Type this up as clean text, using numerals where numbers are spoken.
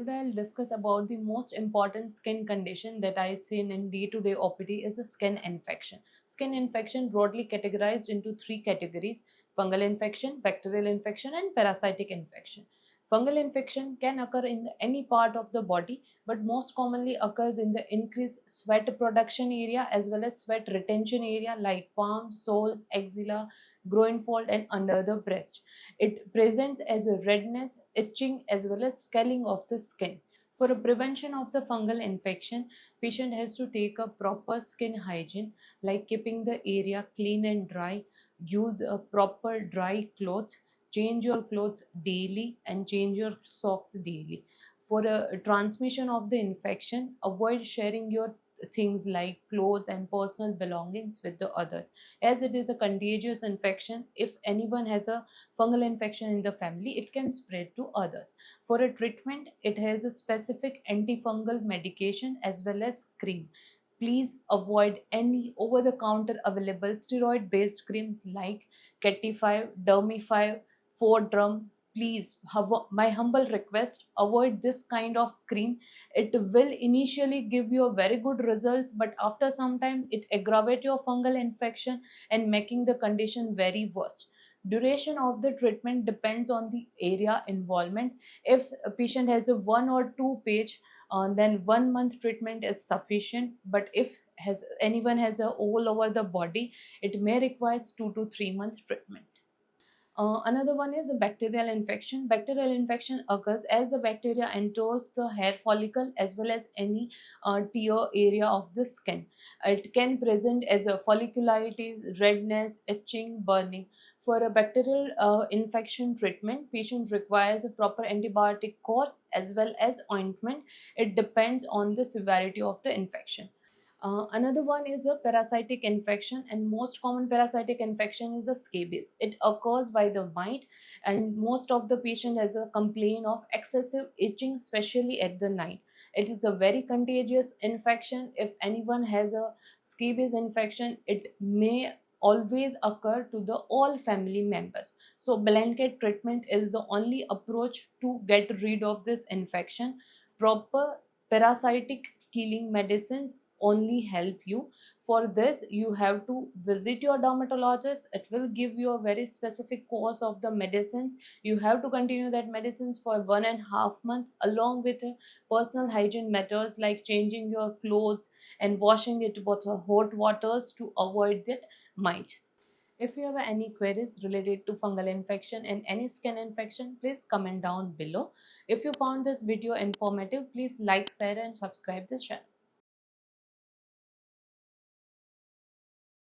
Today I'll discuss about the most important skin condition that I see in day-to-day OPD is a skin infection. Skin infection broadly categorized into three categories: fungal infection, bacterial infection, and parasitic infection. Fungal infection can occur in any part of the body, but most commonly occurs in the increased sweat production area as well as sweat retention area like palm, sole, axilla, groin fold, and under the breast. It presents as a redness, itching, as well as scaling of the skin. For a prevention of the fungal infection, patient has to take a proper skin hygiene like keeping the area clean and dry, use a proper dry clothes, change your clothes daily and change your socks daily. For a transmission of the infection, avoid sharing your things like clothes and personal belongings with the others, as it is a contagious infection. If anyone has a fungal infection in the family, it can spread to others. For a treatment, it has a specific antifungal medication as well as cream. Please avoid any over the counter available steroid based creams like Cat5, Dermi5, Fordrum. Please, my humble request, avoid this kind of cream. It will initially give you a very good results, but after some time it aggravate your fungal infection and making the condition very worse. Duration of the treatment depends on the area involvement. If a patient has a 1 or 2 page, then 1 month treatment is sufficient. But if anyone has a all over the body, it may require 2 to 3 month treatment. Another one is a bacterial infection. Bacterial infection occurs as the bacteria enters the hair follicle as well as any tear area of the skin. It can present as a folliculitis, redness, itching, burning. For a bacterial infection treatment, patient requires a proper antibiotic course as well as ointment. It depends on the severity of the infection. Another one is a parasitic infection, and most common parasitic infection is a scabies. It occurs by the mite, and most of the patient has a complaint of excessive itching, especially at the night. It is a very contagious infection. If anyone has a scabies infection, it may always occur to the all family members. So blanket treatment is the only approach to get rid of this infection. Proper parasitic killing medicines only help you. For this, you have to visit your dermatologist. It will give you a very specific course of the medicines. You have to continue that medicines for 1.5 months along with personal hygiene methods like changing your clothes and washing it with hot waters to avoid that mite. If you have any queries related to fungal infection and any skin infection, please comment down below. If you found this video informative, please like, share and subscribe this channel.